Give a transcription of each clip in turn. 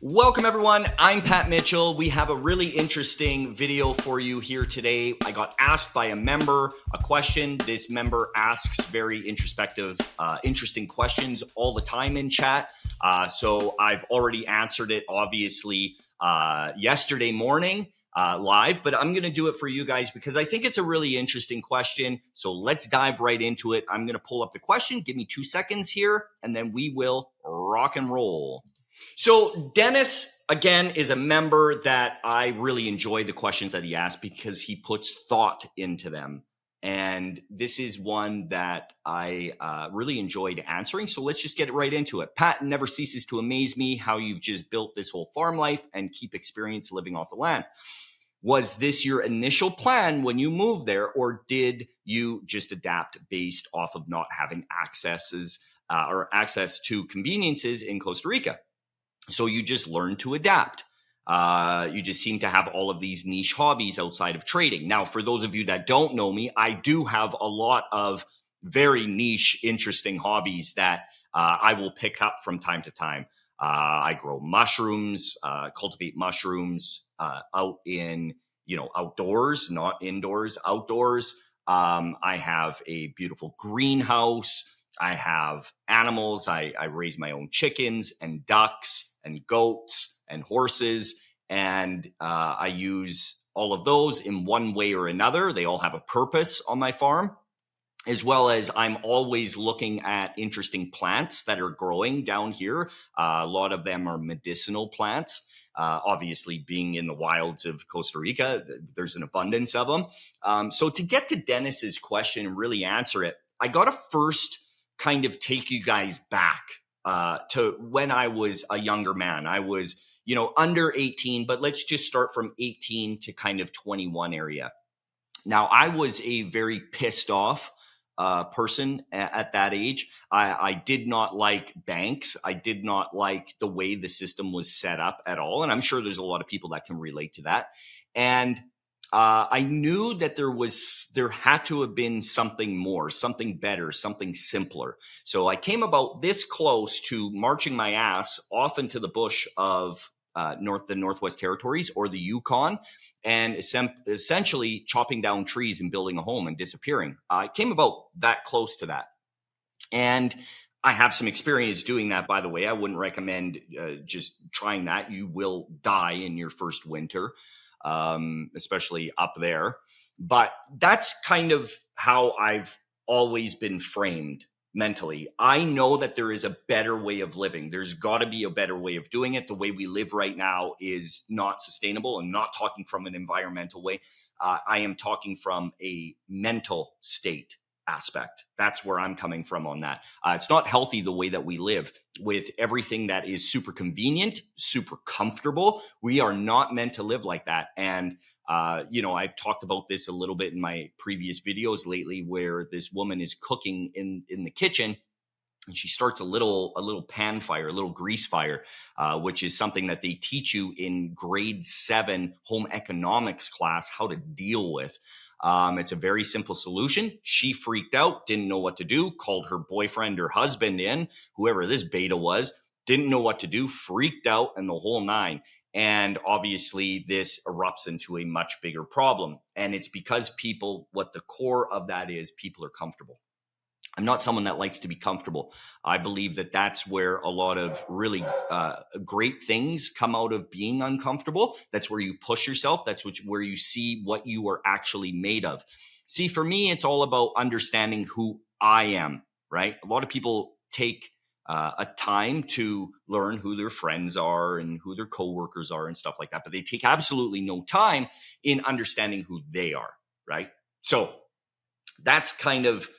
Welcome everyone, I'm Pat Mitchell. We have a really interesting video for you here today. I got asked by a member a question. This member asks very introspective, interesting questions all the time in chat. So I've already answered it, obviously, yesterday morning live, but I'm gonna do it for you guys because I think it's a really interesting question. So let's dive right into it. I'm gonna pull up the question. Give me 2 seconds here, and then we will rock and roll. So Dennis, again, is a member that I really enjoy the questions that he asks because he puts thought into them. And this is one that I really enjoyed answering. So let's just get right into it. Pat, never ceases to amaze me how you've just built this whole farm life and keep experience living off the land. Was this your initial plan when you moved there, or did you just adapt based off of not having access to conveniences in Costa Rica? So you just learn to adapt. You just seem to have all of these niche hobbies outside of trading. Now, for those of you that don't know me, I do have a lot of very niche, interesting hobbies that I will pick up from time to time. I grow mushrooms, cultivate mushrooms out in, outdoors, not indoors, outdoors. I have a beautiful greenhouse. I have animals. I raise my own chickens and ducks and goats and horses. And I use all of those in one way or another. They all have a purpose on my farm, as well as I'm always looking at interesting plants that are growing down here. A lot of them are medicinal plants. Obviously, being in the wilds of Costa Rica, there's an abundance of them. So to get to Dennis's question and really answer it, I got to first kind of take you guys back to when I was a younger man. I was, under 18, but let's just start from 18 to kind of 21 area. Now, I was a very pissed off person at that age. I did not like banks. I did not like the way the system was set up at all. And I'm sure there's a lot of people that can relate to that. And I knew that there had to have been something more, something better, something simpler. So I came about this close to marching my ass off into the bush of the Northwest Territories or the Yukon, and essentially chopping down trees and building a home and disappearing. I came about that close to that. And I have some experience doing that, by the way. I wouldn't recommend just trying that. You will die in your first winter, especially up there. But that's kind of how I've always been framed mentally. I know that there is a better way of living. There's got to be a better way of doing it. The way we live right now is not sustainable. I'm not talking from an environmental way. I am talking from a mental state aspect. That's where I'm coming from on that. It's not healthy the way that we live with everything that is super convenient, super comfortable. We are not meant to live like that. And I've talked about this a little bit in my previous videos lately, where this woman is cooking in the kitchen, and she starts a little pan fire, a little grease fire, which is something that they teach you in grade 7 home economics class how to deal with. It's a very simple solution. She freaked out, didn't know what to do, called her boyfriend or husband in, whoever this beta was, didn't know what to do, freaked out, and the whole nine. And obviously, this erupts into a much bigger problem. And it's because what the core of that is, people are comfortable. I'm not someone that likes to be comfortable. I believe that that's where a lot of really great things come out of being uncomfortable. That's where you push yourself. That's where you see what you are actually made of. See, for me, it's all about understanding who I am, right? A lot of people take a time to learn who their friends are and who their coworkers are and stuff like that, but they take absolutely no time in understanding who they are, right? So that's kind of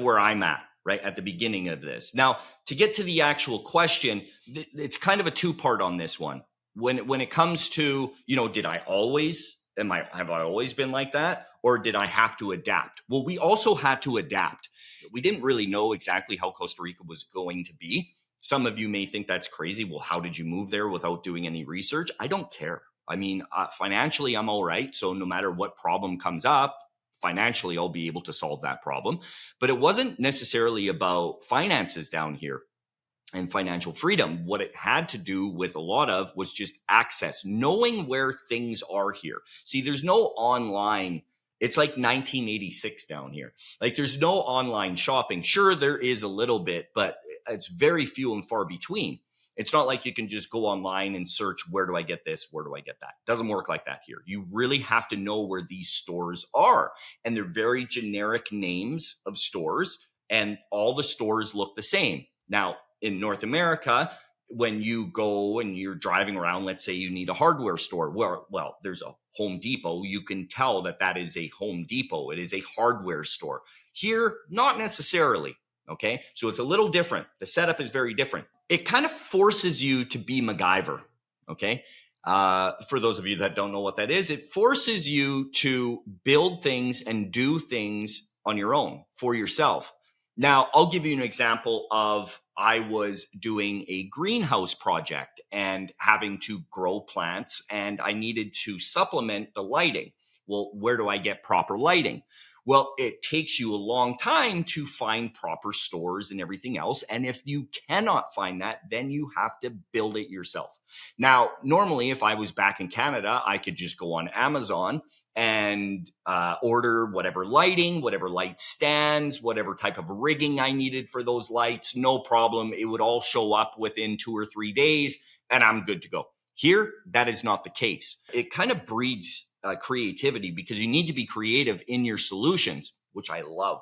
where I'm at right at the beginning of this. Now, to get to the actual question, it's kind of a two-part on this one. When it comes to, have I always been like that, or did I have to adapt? Well, we also had to adapt. We didn't really know exactly how Costa Rica was going to be. Some of you may think that's crazy. Well, how did you move there without doing any research? I don't care. I mean, financially, I'm all right. So no matter what problem comes up, financially, I'll be able to solve that problem. But it wasn't necessarily about finances down here. and financial freedom. What it had to do with a lot of was just access, knowing where things are here. See, there's no online. It's like 1986 down here. Like there's no online shopping. Sure, there is a little bit, but it's very few and far between. It's not like you can just go online and search, where do I get this? Where do I get that? It doesn't work like that here. You really have to know where these stores are. And they're very generic names of stores, and all the stores look the same. Now, in North America, when you go and you're driving around, let's say you need a hardware store, well, there's a Home Depot. You can tell that that is a Home Depot. It is a hardware store. Here, not necessarily. Okay, so it's a little different. The setup is very different. It kind of forces you to be MacGyver. Okay, for those of you that don't know what that is, it forces you to build things and do things on your own for yourself. Now, I'll give you an example of I was doing a greenhouse project and having to grow plants, and I needed to supplement the lighting. Well, where do I get proper lighting? Well, it takes you a long time to find proper stores and everything else. And if you cannot find that, then you have to build it yourself. Now, normally, if I was back in Canada, I could just go on Amazon and order whatever lighting, whatever light stands, whatever type of rigging I needed for those lights. No problem. It would all show up within 2 or 3 days, and I'm good to go. Here, that is not the case. It kind of breeds creativity, because you need to be creative in your solutions, which I love.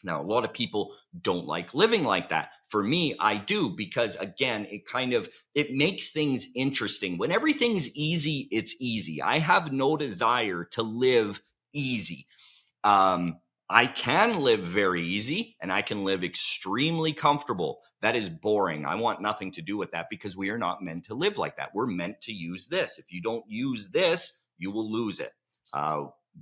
Now, a lot of people don't like living like that. For me, I do, because again, it makes things interesting. When everything's easy, it's easy. I have no desire to live easy. I can live very easy, and I can live extremely comfortable. That is boring. I want nothing to do with that, because we are not meant to live like that. We're meant to use this. If you don't use this, you will lose it.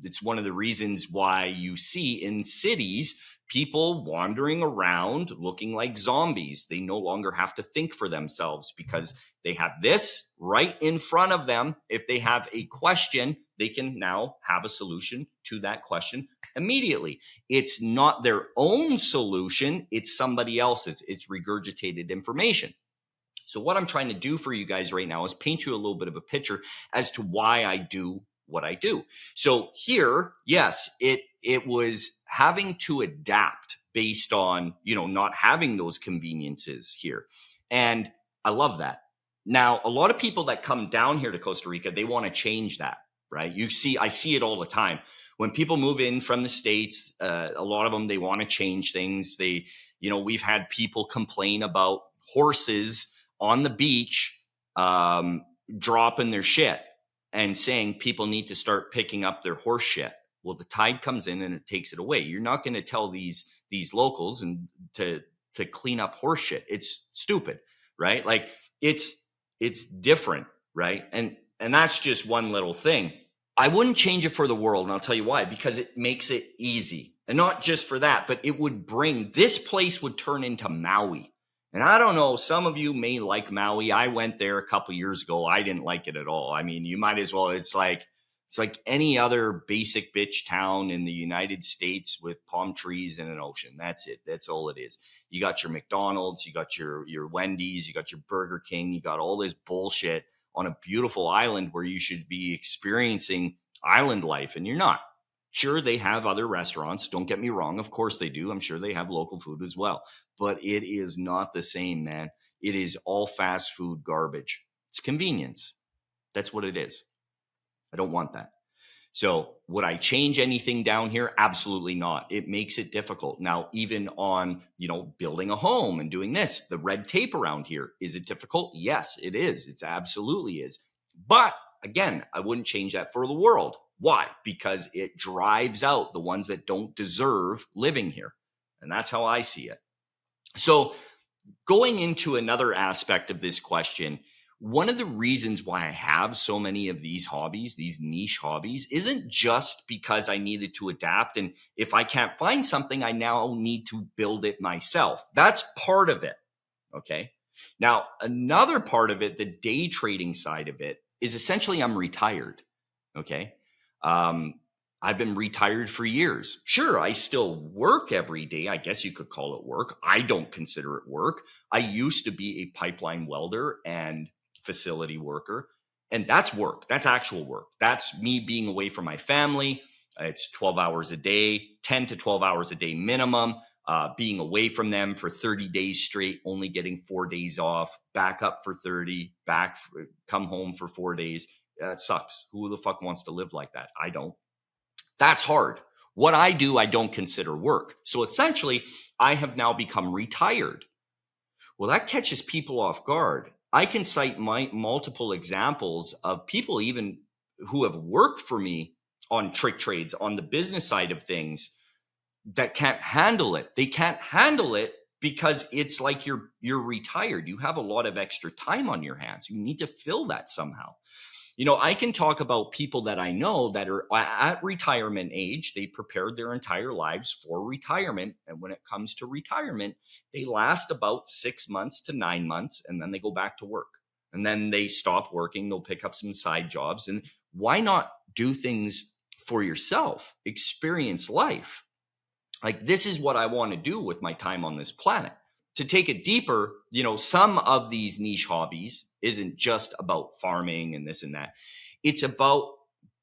It's one of the reasons why you see in cities people wandering around looking like zombies. They no longer have to think for themselves, because they have this right in front of them. If they have a question, they can now have a solution to that question immediately. It's not their own solution, it's somebody else's. It's regurgitated information. So what I'm trying to do for you guys right now is paint you a little bit of a picture as to why I do what I do. So here, yes, it was having to adapt based on, not having those conveniences here. And I love that. Now, a lot of people that come down here to Costa Rica, they want to change that, right? I see it all the time. When people move in from the States, a lot of them, they want to change things. We've had people complain about horses on the beach dropping their shit and saying people need to start picking up their horse shit. Well, the tide comes in and it takes it away. You're not going to tell these locals and to clean up horse shit. It's stupid, right? Like it's different, right? And that's just one little thing. I wouldn't change it for the world, and I'll tell you why. Because it makes it easy. And not just for that, but this place would turn into Maui. And I don't know, some of you may like Maui. I went there a couple years ago. I didn't like it at all. I mean, you might as well. It's like any other basic bitch town in the United States with palm trees and an ocean. That's it. That's all it is. You got your McDonald's, you got your Wendy's, you got your Burger King, you got all this bullshit on a beautiful island where you should be experiencing island life, and you're not. Sure, they have other restaurants. Don't get me wrong. Of course they do. I'm sure they have local food as well. But it is not the same, man. It is all fast food garbage. It's convenience. That's what it is. I don't want that. So would I change anything down here? Absolutely not. It makes it difficult. Now, even on, building a home and doing this, the red tape around here, is it difficult? Yes, it is. It absolutely is. But again, I wouldn't change that for the world. Why? Because it drives out the ones that don't deserve living here. And that's how I see it. So going into another aspect of this question, one of the reasons why I have so many of these hobbies, these niche hobbies, isn't just because I needed to adapt. And if I can't find something, I now need to build it myself. That's part of it. Okay. Now, another part of it, the day trading side of it, is essentially I'm retired. Okay. I've been retired for years. Sure, I still work every day. I guess you could call it work. I don't consider it work. I used to be a pipeline welder and facility worker, and that's work. That's actual work. That's me being away from my family. It's 12 hours a day, 10 to 12 hours a day minimum, being away from them for 30 days straight, only getting 4 days off, back up for 30, come home for 4 days. It sucks. Who the fuck wants to live like that? I don't. That's hard. What I do, I don't consider work. So essentially, I have now become retired. Well, that catches people off guard. I can cite multiple examples of people even who have worked for me on Tricktrades, on the business side of things, that can't handle it. They can't handle it because it's like you're retired. You have a lot of extra time on your hands. You need to fill that somehow. I can talk about people that I know that are at retirement age. They prepared their entire lives for retirement. And when it comes to retirement, they last about 6 months to 9 months, and then they go back to work. And then they stop working. They'll pick up some side jobs. And why not do things for yourself? Experience life. Like, this is what I want to do with my time on this planet. To take it deeper, some of these niche hobbies isn't just about farming and this and that. It's about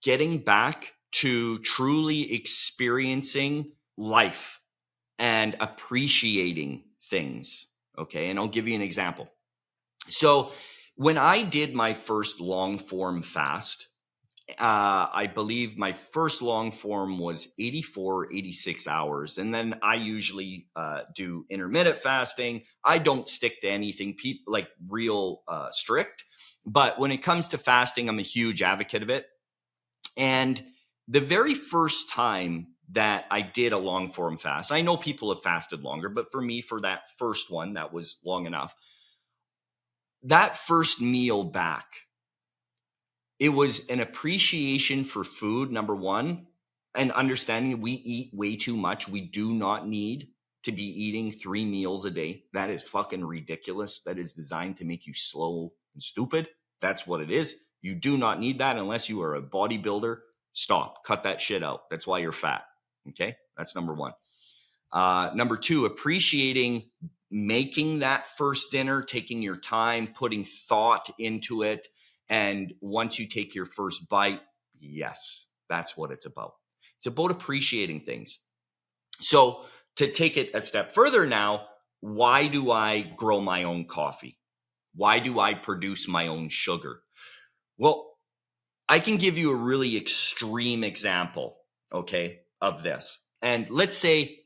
getting back to truly experiencing life and appreciating things. Okay. And I'll give you an example. So when I did my first long form fast, I believe my first long form was 84, 86 hours. And then I usually do intermittent fasting. I don't stick to anything like real strict. But when it comes to fasting, I'm a huge advocate of it. And the very first time that I did a long form fast, I know people have fasted longer, but for me, for that first one, that was long enough. That first meal back, it was an appreciation for food, number one, and understanding we eat way too much. We do not need to be eating 3 meals a day. That is fucking ridiculous. That is designed to make you slow and stupid. That's what it is. You do not need that unless you are a bodybuilder. Stop. Cut that shit out. That's why you're fat. Okay? That's number one. Number two, appreciating making that first dinner, taking your time, putting thought into it. And once you take your first bite, yes, that's what it's about. It's about appreciating things. So to take it a step further now, why do I grow my own coffee? Why do I produce my own sugar? Well, I can give you a really extreme example, okay, of this. And let's say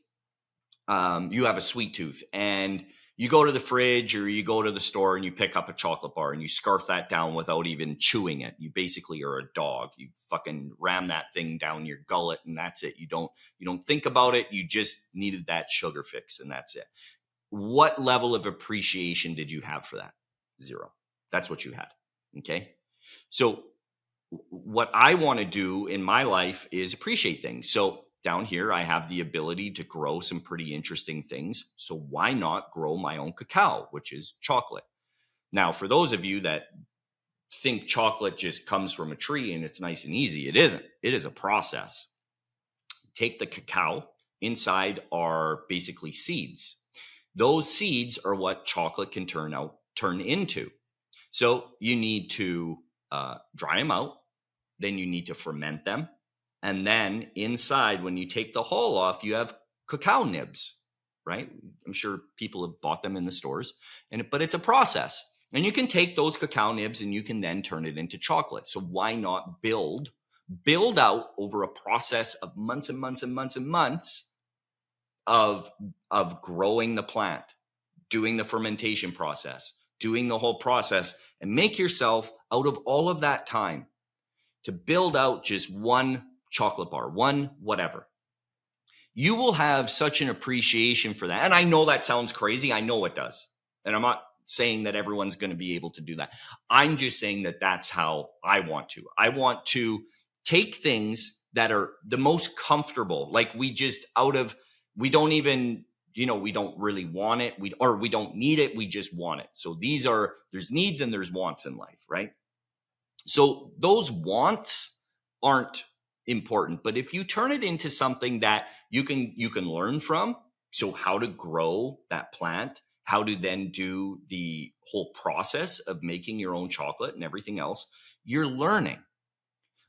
you have a sweet tooth and you go to the fridge or you go to the store and you pick up a chocolate bar and you scarf that down without even chewing it. You basically are a dog. You fucking ram that thing down your gullet and that's it. You don't think about it. You just needed that sugar fix and that's it. What level of appreciation did you have for that? 0. That's what you had. Okay. So what I want to do in my life is appreciate things. So down here, I have the ability to grow some pretty interesting things. So why not grow my own cacao, which is chocolate? Now, for those of you that think chocolate just comes from a tree and it's nice and easy, it isn't. It is a process. Take the cacao. Inside are basically seeds. Those seeds are what chocolate can turn into. So you need to dry them out. Then you need to ferment them. And then inside, when you take the hull off, you have cacao nibs, right? I'm sure people have bought them in the stores, but it's a process. And you can take those cacao nibs and you can then turn it into chocolate. So why not build out over a process of months and months and months and months of growing the plant, doing the fermentation process, doing the whole process, and make yourself, out of all of that time, to build out just one chocolate bar, one whatever. You will have such an appreciation for that. And I know that sounds crazy. I know it does. And I'm not saying that everyone's going to be able to do that. I'm just saying that that's how I want to. I want to take things that are the most comfortable, like we don't even, we don't really want it. We don't need it. We just want it. So there's needs and there's wants in life, right? So those wants aren't important. But if you turn it into something that you can learn from, so how to grow that plant, how to then do the whole process of making your own chocolate and everything else, you're learning.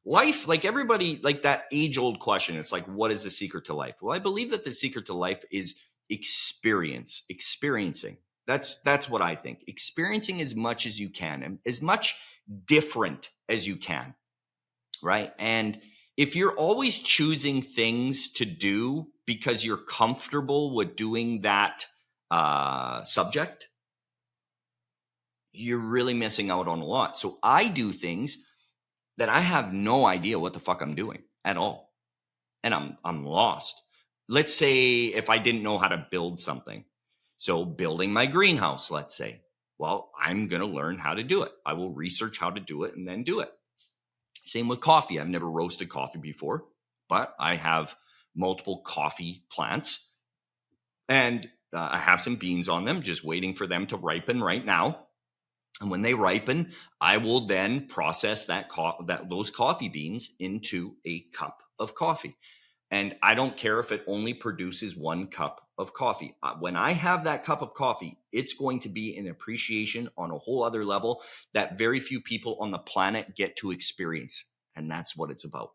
Life, like everybody, like that age-old question, it's like, what is the secret to life? Well, I believe that the secret to life is experiencing. That's what I think. Experiencing as much as you can and as much different as you can, right? And if you're always choosing things to do because you're comfortable with doing that subject, you're really missing out on a lot. So I do things that I have no idea what the fuck I'm doing at all. And I'm lost. Let's say if I didn't know how to build something. So building my greenhouse, let's say. Well, I'm going to learn how to do it. I will research how to do it and then do it. Same with coffee. I've never roasted coffee before, but I have multiple coffee plants and I have some beans on them, just waiting for them to ripen right now. And when they ripen, I will then process those coffee beans into a cup of coffee. And I don't care if it only produces 1 cup of coffee. When I have that cup of coffee, it's going to be an appreciation on a whole other level that very few people on the planet get to experience. And that's what it's about.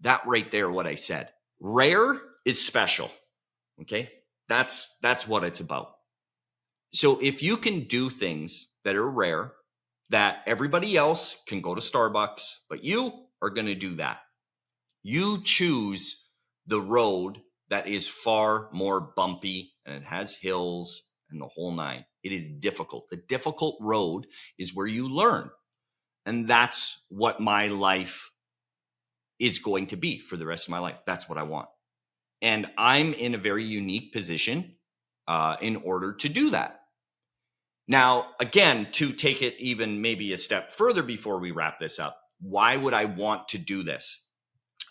That right there, what I said. Rare is special. Okay? That's what it's about. So if you can do things that are rare, that everybody else can go to Starbucks, but you are going to do that. You choose the road that is far more bumpy and it has hills and the whole nine. It is difficult. The difficult road is where you learn. And that's what my life is going to be for the rest of my life. That's what I want. And I'm in a very unique position in order to do that. Now, again, to take it even maybe a step further before we wrap this up, why would I want to do this?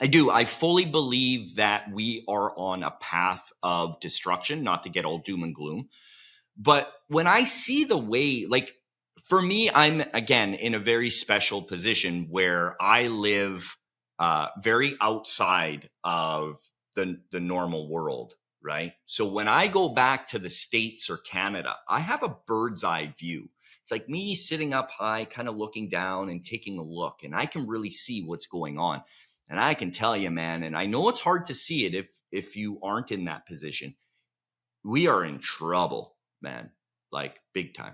I fully believe that we are on a path of destruction, not to get all doom and gloom. But when I see the way, like for me, I'm again in a very special position where I live very outside of the normal world. Right. So when I go back to the States or Canada, I have a bird's eye view. It's like me sitting up high, kind of looking down and taking a look, and I can really see what's going on. And I can tell you, man, and I know it's hard to see it if you aren't in that position. We are in trouble, man, like big time.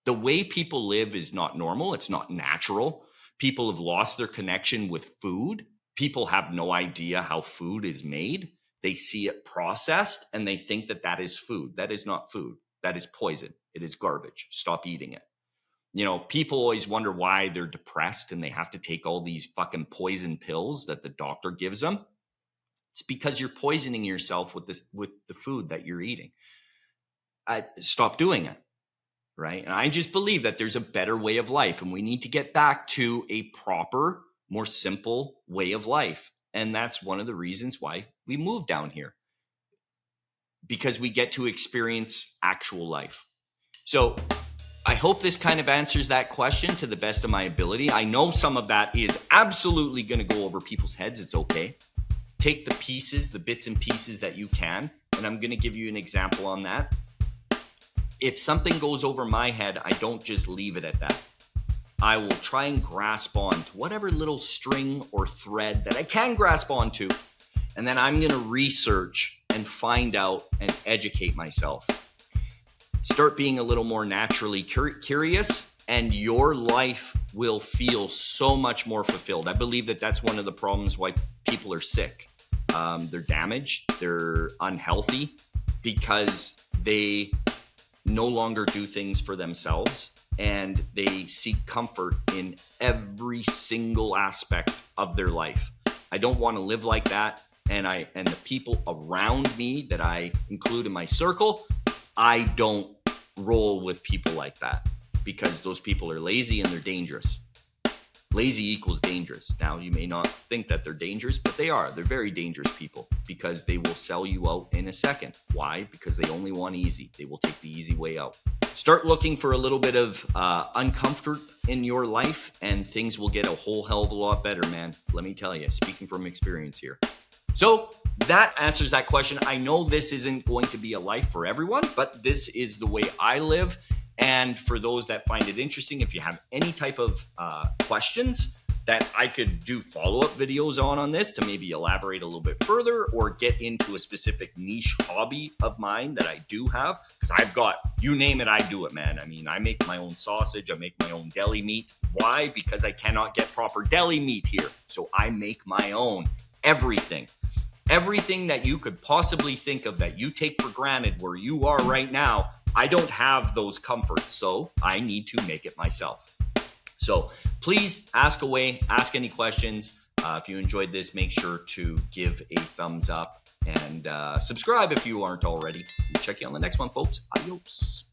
The way people live is not normal. It's not natural. People have lost their connection with food. People have no idea how food is made. They see it processed and they think that that is food. That is not food. That is poison. It is garbage. Stop eating it. You know, people always wonder why they're depressed and they have to take all these fucking poison pills that the doctor gives them. It's because you're poisoning yourself with the food that you're eating. Stop doing it. Right. And I just believe that there's a better way of life and we need to get back to a proper, more simple way of life. And that's one of the reasons why we moved down here, because we get to experience actual life. So I hope this kind of answers that question to the best of my ability. I know some of that is absolutely going to go over people's heads. It's okay. Take the pieces, the bits and pieces that you can. And I'm going to give you an example on that. If something goes over my head, I don't just leave it at that. I will try and grasp on to whatever little string or thread that I can grasp onto. And then I'm going to research and find out and educate myself. Start being a little more naturally curious and your life will feel so much more fulfilled. I believe that that's one of the problems why people are sick. They're damaged, they're unhealthy because they no longer do things for themselves. And they seek comfort in every single aspect of their life. I don't want to live like that. And the people around me that I include in my circle, I don't roll with people like that because those people are lazy and they're dangerous. Lazy equals dangerous. Now, you may not think that they're dangerous, but they are. They're very dangerous people because they will sell you out in a second. Why? Because they only want easy. They will take the easy way out. Start looking for a little bit of uncomfort in your life, and things will get a whole hell of a lot better, man. Let me tell you, speaking from experience here. So that answers that question. I know this isn't going to be a life for everyone, but this is the way I live. And for those that find it interesting, if you have any type of questions that I could do follow-up videos on this to maybe elaborate a little bit further or get into a specific niche hobby of mine that I do have, because I've got, you name it, I do it, man. I mean, I make my own sausage, I make my own deli meat. Why? Because I cannot get proper deli meat here. So I make my own everything. Everything that you could possibly think of that you take for granted where you are right now, I don't have those comforts, so I need to make it myself. So please ask away, ask any questions. If you enjoyed this, make sure to give a thumbs up and subscribe if you aren't already. We'll check you on the next one, folks. Adios.